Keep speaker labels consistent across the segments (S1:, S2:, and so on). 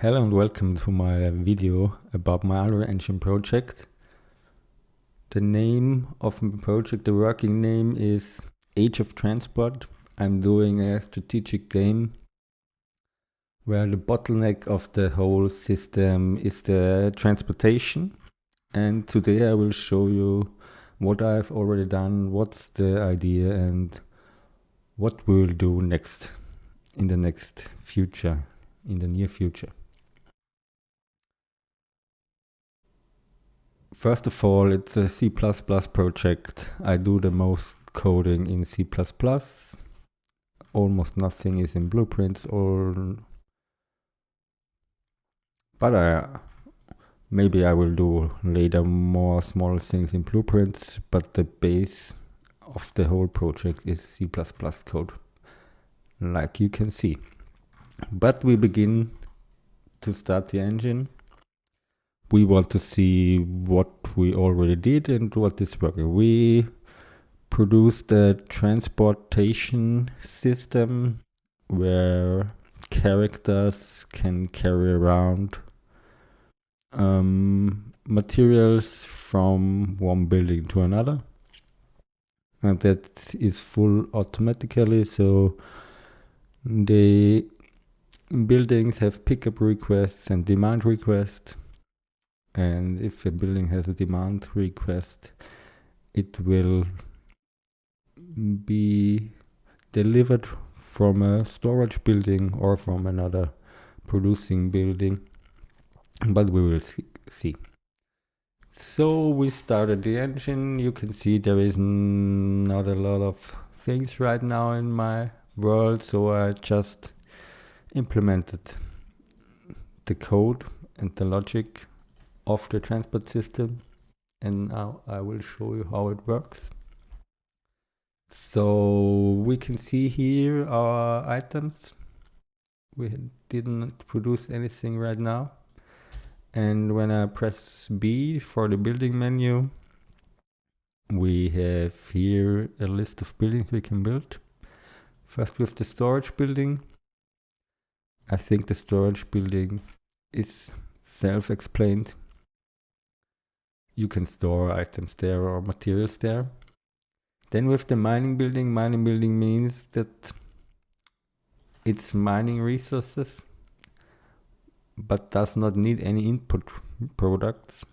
S1: Hello and welcome to my video about my Unreal Engine project. The name of my project, the working name is Age of Transport. I'm doing a strategic game where the bottleneck of the whole system is the transportation. And today I will show you what I've already done, what's the idea and what we'll do next in the next future, in the near future. First of all, it's a C++ project. I do the most coding in C++. Almost nothing is in Blueprints, but maybe I will do later more small things in Blueprints, but the base of the whole project is C++ code, like you can see. But we begin to start the engine. We want to see what we already did and what is working. We produced a transportation system where characters can carry around materials from one building to another, and that is full automatically. So the buildings have pickup requests and demand requests. And if a building has a demand request, it will be delivered from a storage building or from another producing building, but we will see. So we started the engine. You can see there is not a lot of things right now in my world, so I just implemented the code and the logic of the transport system, and now I will show you how it works. So we can see here our items. We didn't produce anything right now, and when I press B for the building menu, we have here a list of buildings we can build. First with the storage building. I think the storage building is self-explained. You can store items there or materials there. Then with the mining building means that it's mining resources, but does not need any input products.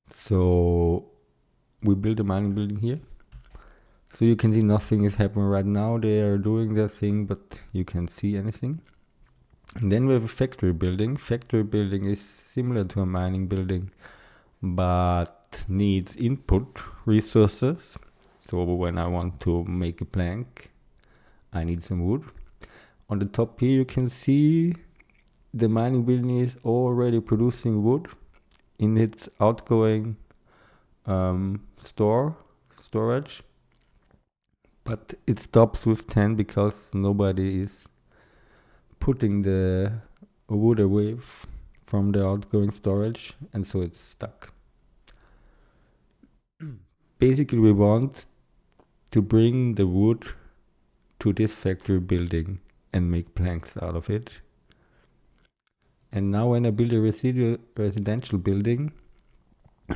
S1: So we build a mining building here. So you can see nothing is happening right now. They are doing their thing, but you can't see anything. And then we have a factory building. Factory building is similar to a mining building, but needs input resources. So when I want to make a plank, I need some wood. On the top here you can see the mining building is already producing wood in its outgoing storage, but it stops with 10 because nobody is putting the wood away from the outgoing storage, and so it's stuck. Basically we want to bring the wood to this factory building and make planks out of it. And now when I build a residential building,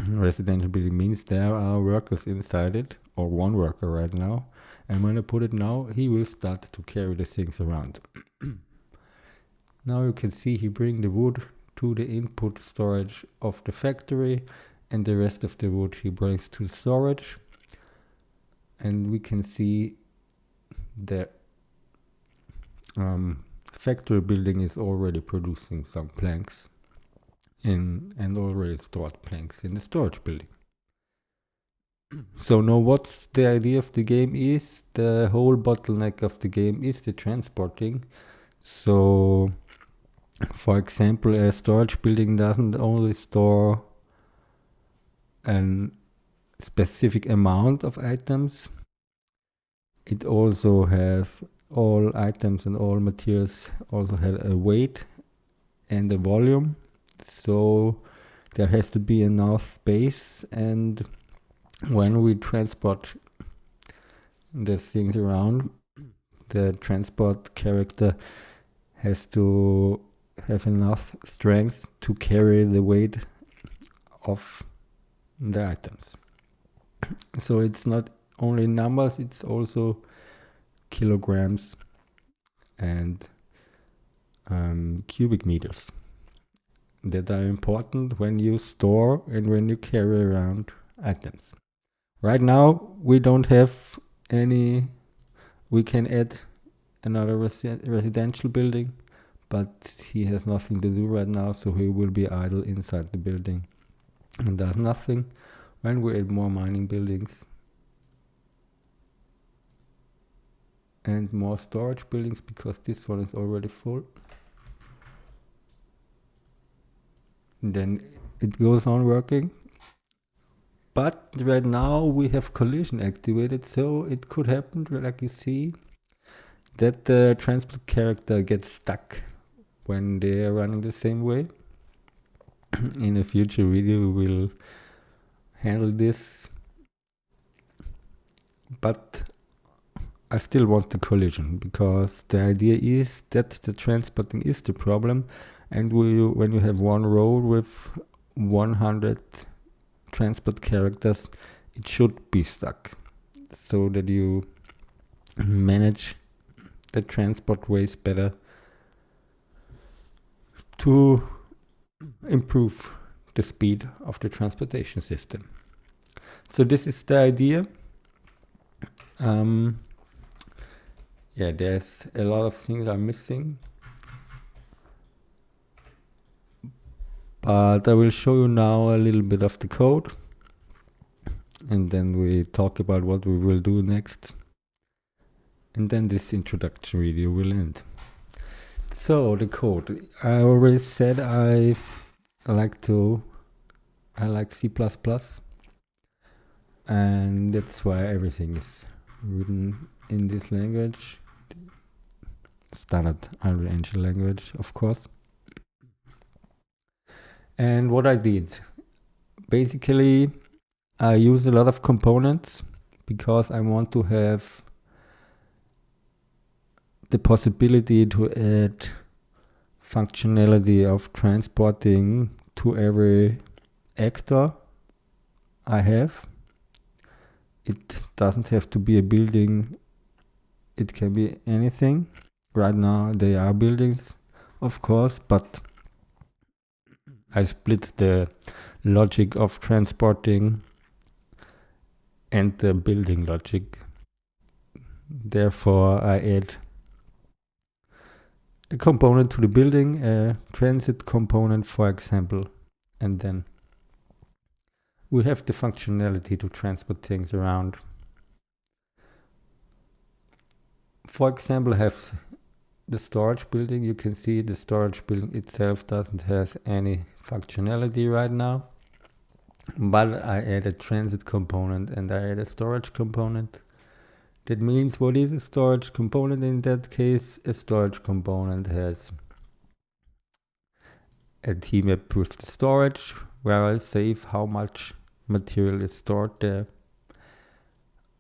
S1: residential building means there are workers inside it, or one worker right now, and when I put it now, he will start to carry the things around. Now you can see he bring the wood to the input storage of the factory, and the rest of the wood he brings to storage. And we can see the factory building is already producing some planks and already stored planks in the storage building. So now what's the idea of the game is, the whole bottleneck of the game is the transporting. So for example, a storage building doesn't only store a specific amount of items, it also has all items and all materials also have a weight and a volume. So there has to be enough space, and when we transport the things around, the transport character has to have enough strength to carry the weight of the items. So it's not only numbers, it's also kilograms and cubic meters that are important when you store and when you carry around items. Right now we don't have any. We can add another residential building, but he has nothing to do right now, so he will be idle inside the building and does nothing. When we add more mining buildings and more storage buildings, because this one is already full, then it goes on working. But right now we have collision activated, so it could happen, like you see, that the transport character gets stuck when they are running the same way. In a future video we will handle this, but I still want the collision, because the idea is that the transporting is the problem, and when you have one road with 100 transport characters, it should be stuck, so that you manage the transport ways better to improve the speed of the transportation system. So this is the idea. There's a lot of things I'm missing, but I will show you now a little bit of the code, and then we talk about what we will do next, and then this introduction video will end. So the code, I already said I like C++, and that's why everything is written in this language, standard Unreal Engine language, of course. And what I did, basically I use a lot of components because I want to have the possibility to add functionality of transporting to every actor I have. It doesn't have to be a building, it can be anything. Right now they are buildings, of course, but I split the logic of transporting and the building logic. Therefore I add a component to the building, a transit component for example, and then we have the functionality to transport things around. For example, I have the storage building. You can see the storage building itself doesn't have any functionality right now, but I add a transit component and I add a storage component. That means, what is a storage component in that case? A storage component has a tmap with the storage, where I save how much material is stored there.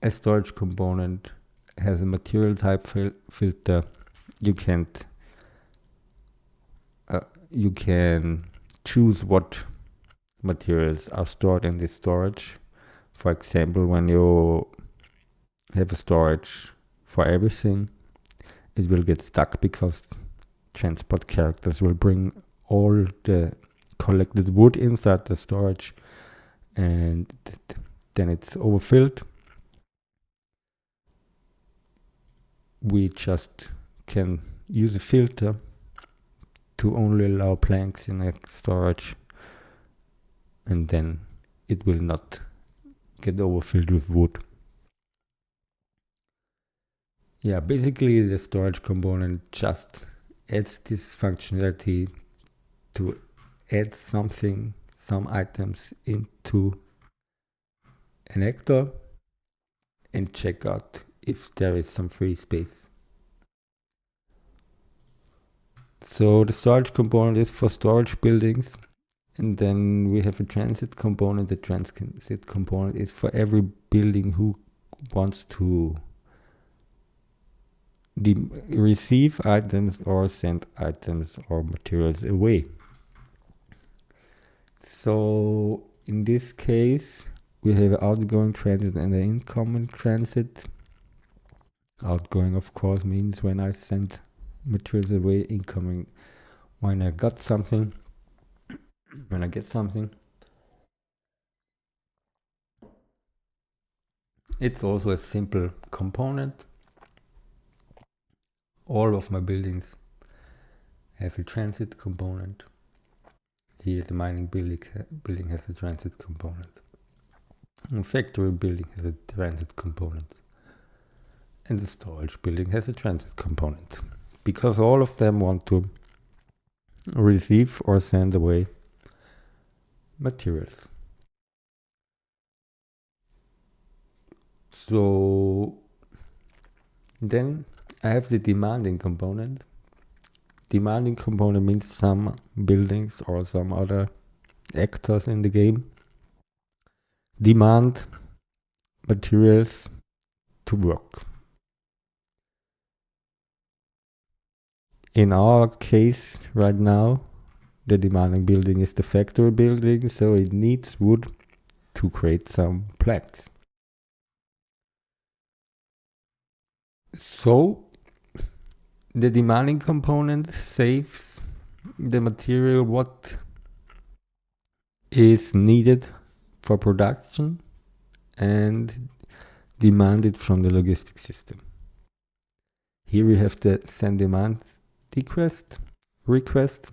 S1: A storage component has a material type filter. You can choose what materials are stored in this storage. For example, when you have a storage for everything, it will get stuck because transport characters will bring all the collected wood inside the storage, and then it's overfilled. We just can use a filter to only allow planks in a storage, and then it will not get overfilled with wood. Yeah, basically the storage component just adds this functionality to add some items into an actor and check out if there is some free space. So the storage component is for storage buildings, and then we have a transit component. The transit component is for every building who wants to receive items or send items or materials away. So in this case, we have outgoing transit and the incoming transit. Outgoing, of course, means when I send materials away. Incoming, when I got something. When I get something. It's also a simple component. All of my buildings have a transit component. Here the mining building has a transit component. The factory building has a transit component. And the storage building has a transit component. Because all of them want to receive or send away materials. So then I have the demanding component. Demanding component means some buildings or some other actors in the game demand materials to work. In our case right now, the demanding building is the factory building, so it needs wood to create some planks. So the demanding component saves the material what is needed for production and demanded from the logistic system. Here we have the send demand request,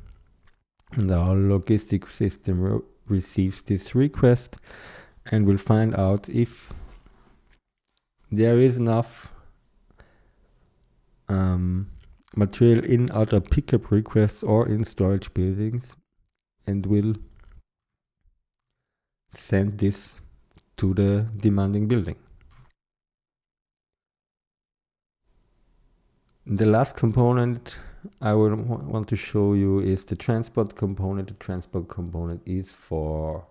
S1: and our logistic system receives this request and will find out if there is enough material in other pickup requests or in storage buildings, and will send this to the demanding building. The last component I will want to show you is the transport component. The transport component is for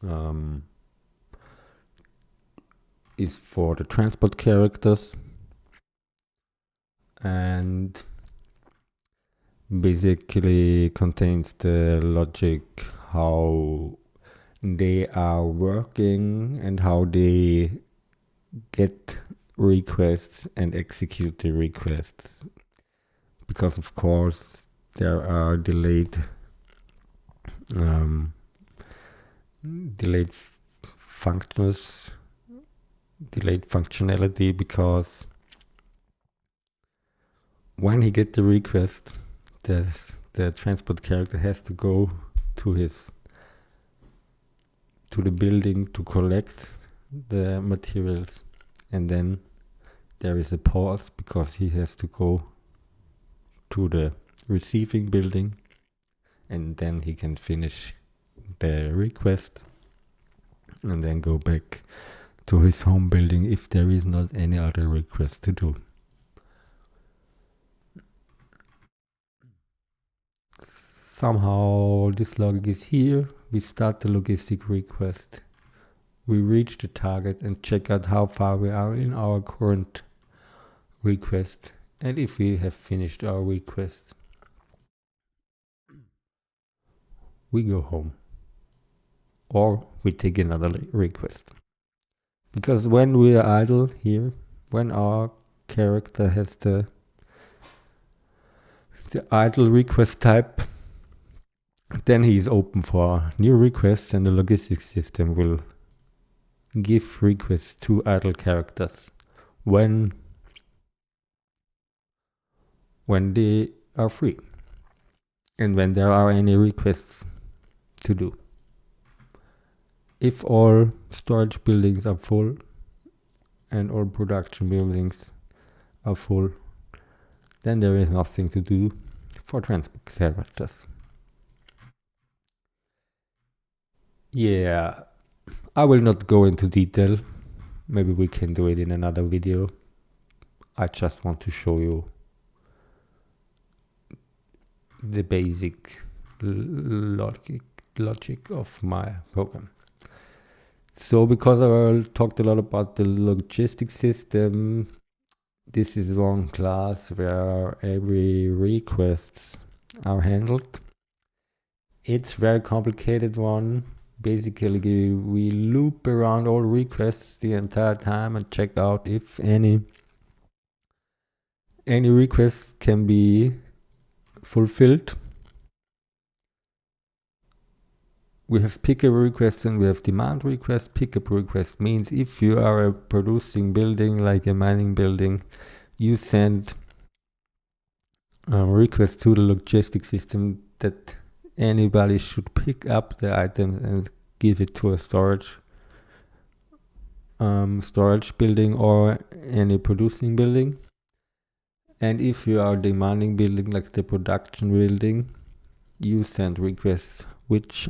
S1: the transport characters, and basically contains the logic how they are working and how they get requests and execute the requests, because of course there are delayed functionality, because when he gets the request, the transport character has to go to the building to collect the materials, and then there is a pause because he has to go to the receiving building, and then he can finish the request and then go back to his home building if there is not any other request to do. Somehow this logic is here. We start the logistic request. We reach the target and check out how far we are in our current request, and if we have finished our request, we go home or we take another request. Because when we are idle here, when our character has the idle request type, then he is open for new requests, and the logistics system will give requests to idle characters when they are free and when there are any requests to do. If all storage buildings are full and all production buildings are full, then there is nothing to do for transport characters. Yeah, I will not go into detail. Maybe we can do it in another video. I just want to show you the basic logic of my program. So because I talked a lot about the logistic system, this is one class where every requests are handled. It's very complicated one. Basically, we loop around all requests the entire time and check out if any request can be fulfilled. We have pickup requests and we have demand requests. Pickup request means if you are a producing building, like a mining building, you send a request to the logistics system that anybody should pick up the item and give it to a storage building or any producing building. And if you are a demanding building, like the production building, you send requests which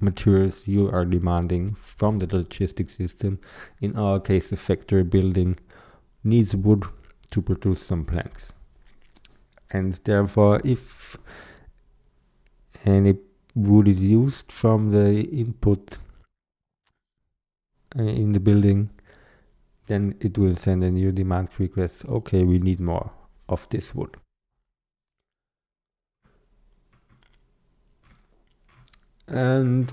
S1: materials you are demanding from the logistics system. In our case, the factory building needs wood to produce some planks. And therefore, if any wood is used from the input in the building, then it will send a new demand request. Okay, we need more of this wood. And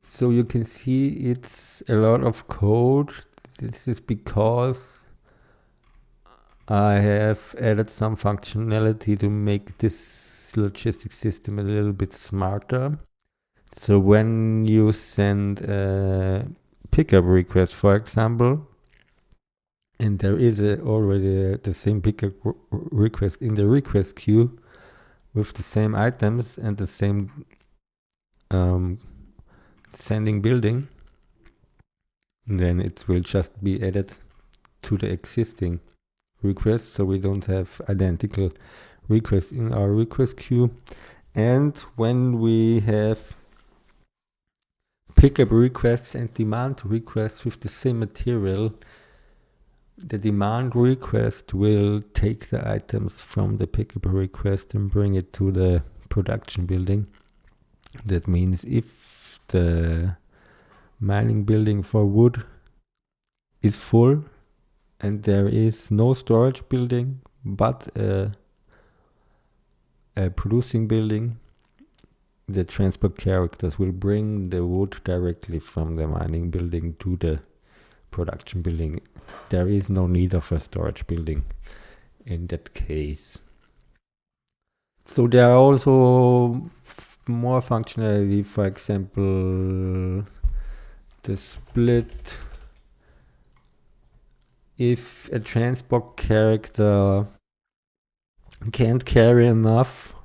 S1: so you can see it's a lot of code. This is because I have added some functionality to make this logistics system a little bit smarter. So when you send a pickup request, for example, and there is already the same pickup request in the request queue with the same items and the same sending building, then it will just be added to the existing request, so we don't have identical requests in our request queue. And when we have pickup requests and demand requests with the same material, the demand request will take the items from the pickup request and bring it to the production building. That means if the mining building for wood is full and there is no storage building but a producing building, the transport characters will bring the wood directly from the mining building to the production building. There is no need of a storage building in that case. So there are also more functionality, for example, the split. If a transport character can't carry enough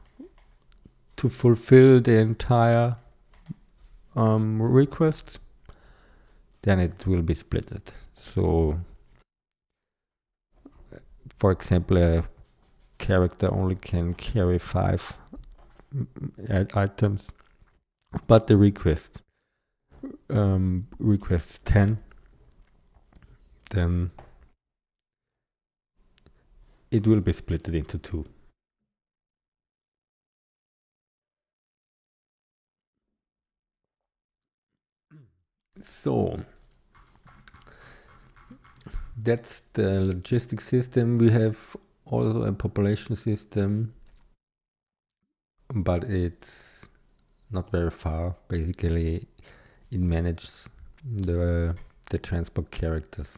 S1: to fulfill the entire request, then it will be splitted. So, for example, a character only can carry 5 items, but the request requests 10, then it will be split into 2. So that's the logistics system. We have also a population system, but it's not very far. Basically, it manages the transport characters.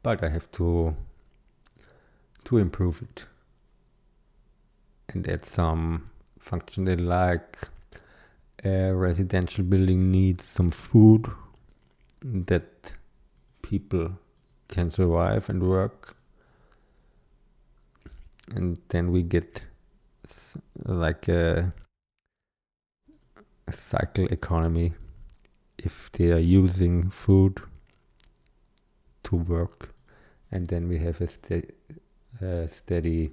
S1: But I have to improve it and add some functionality, like a residential building needs some food that people can survive and work, and then we get like a cycle economy if they are using food to work, and then we have a steady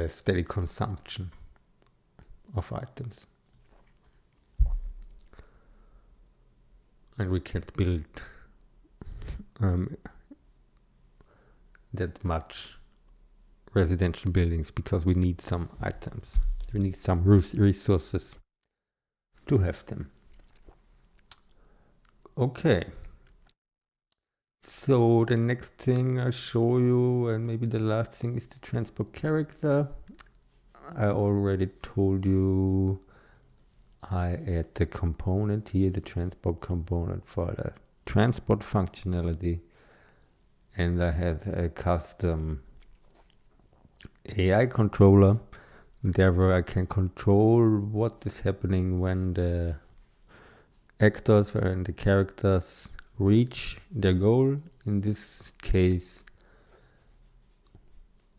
S1: steady consumption of items, and we can't build that much residential buildings because we need some items. We need some resources to have them. Okay. So the next thing I'll show you, and maybe the last thing, is the transport character. I already told you I add the component here, the transport component for the transport functionality, and I have a custom AI controller. Therefore, I can control what is happening when the actors and the characters reach their goal. In this case,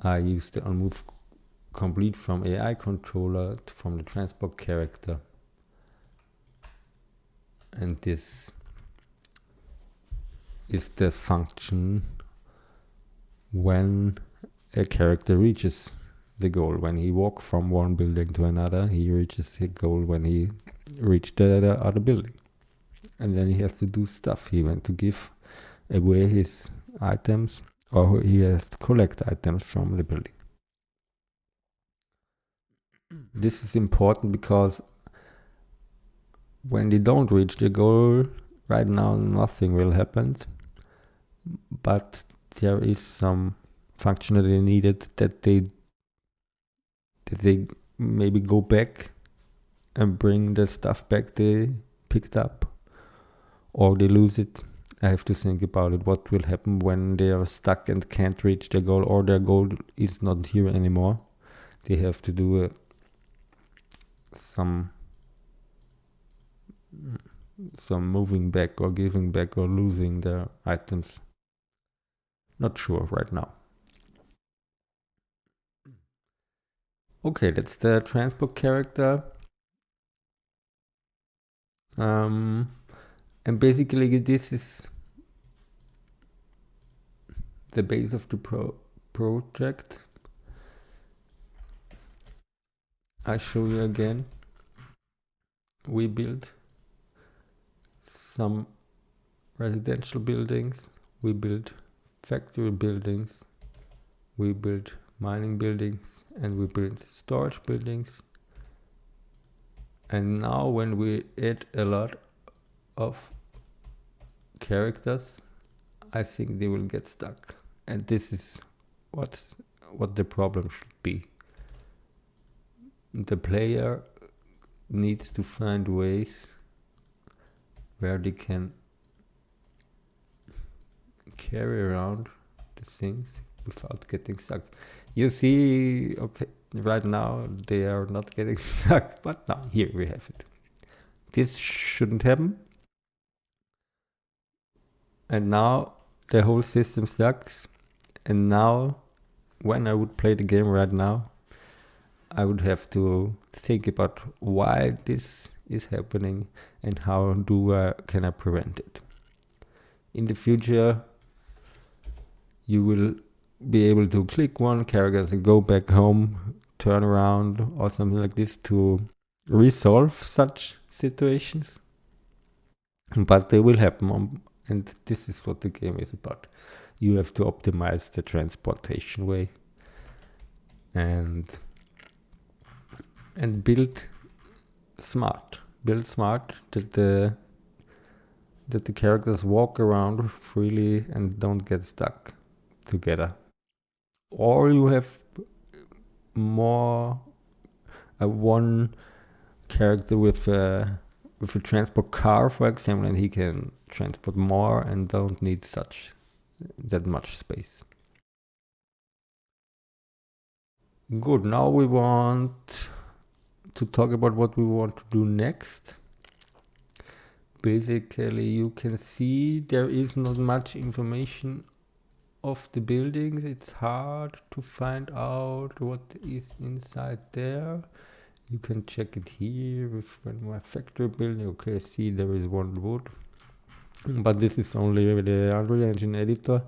S1: I use the onMove complete from AI controller from the transport character, and this is the function when a character reaches the goal. When he walks from one building to another, he reaches his goal when he reached the other building. And then he has to do stuff. He went to give away his items, or he has to collect items from the building. This is important because when they don't reach the goal, right now nothing will happen. But there is some functionality needed that they maybe go back and bring the stuff back they picked up, or they lose it. I have to think about it. What will happen when they are stuck and can't reach their goal, or their goal is not here anymore? They have to do some moving back or giving back or losing their items. Not sure right now. Okay, that's the transport character. And basically this is the base of the project. I show you again. We built some residential buildings, we built factory buildings, we built mining buildings, and we built storage buildings. And now when we add a lot of characters, I think they will get stuck. And this is what the problem should be. The player needs to find ways where they can carry around the things without getting stuck. You see, okay, right now they are not getting stuck, but now here we have it. This shouldn't happen. And now the whole system sucks. And now when I would play the game right now, I would have to think about why this is happening and how can I prevent it. In the future, you will be able to click one character and go back home, turn around or something like this to resolve such situations. But they will happen, and this is what the game is about. You have to optimize the transportation way and build smart. Build smart that the characters walk around freely and don't get stuck together. Or you have more one character with a transport car, for example, and he can transport more and don't need that much space. Good. Now we want to talk about what we want to do next. Basically, you can see there is not much information of the buildings. It's hard to find out what is inside there. You can check it here with my factory building. Okay, see there is one wood, but this is only the Unreal Engine editor,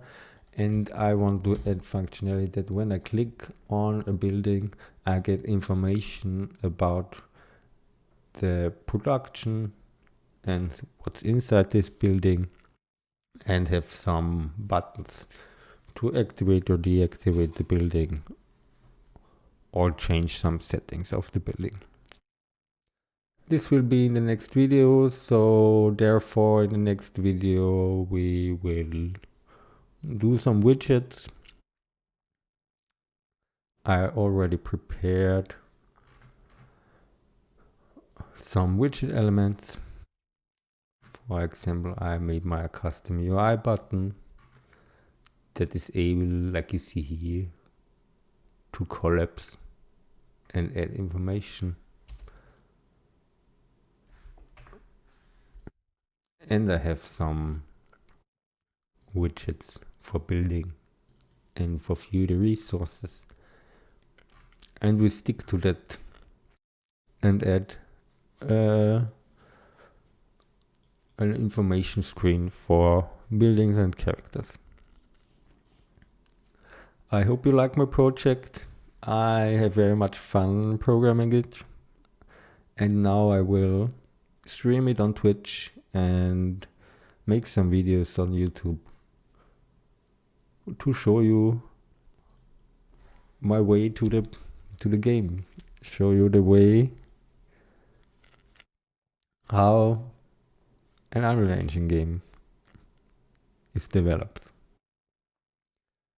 S1: and I want to add functionality that when I click on a building, I get information about the production and what's inside this building, and have some buttons to activate or deactivate the building or change some settings of the building. This will be in the next video, so therefore in the next video we will do some widgets. I already prepared some widget elements. For example, I made my custom UI button that is able, like you see here, to collapse and add information. And I have some widgets for building and for view the resources. And we stick to that and add an information screen for buildings and characters. I hope you like my project. I have very much fun programming it. And now I will stream it on Twitch and make some videos on YouTube to show you my way to the game. Show you the way how an Unreal Engine game is developed.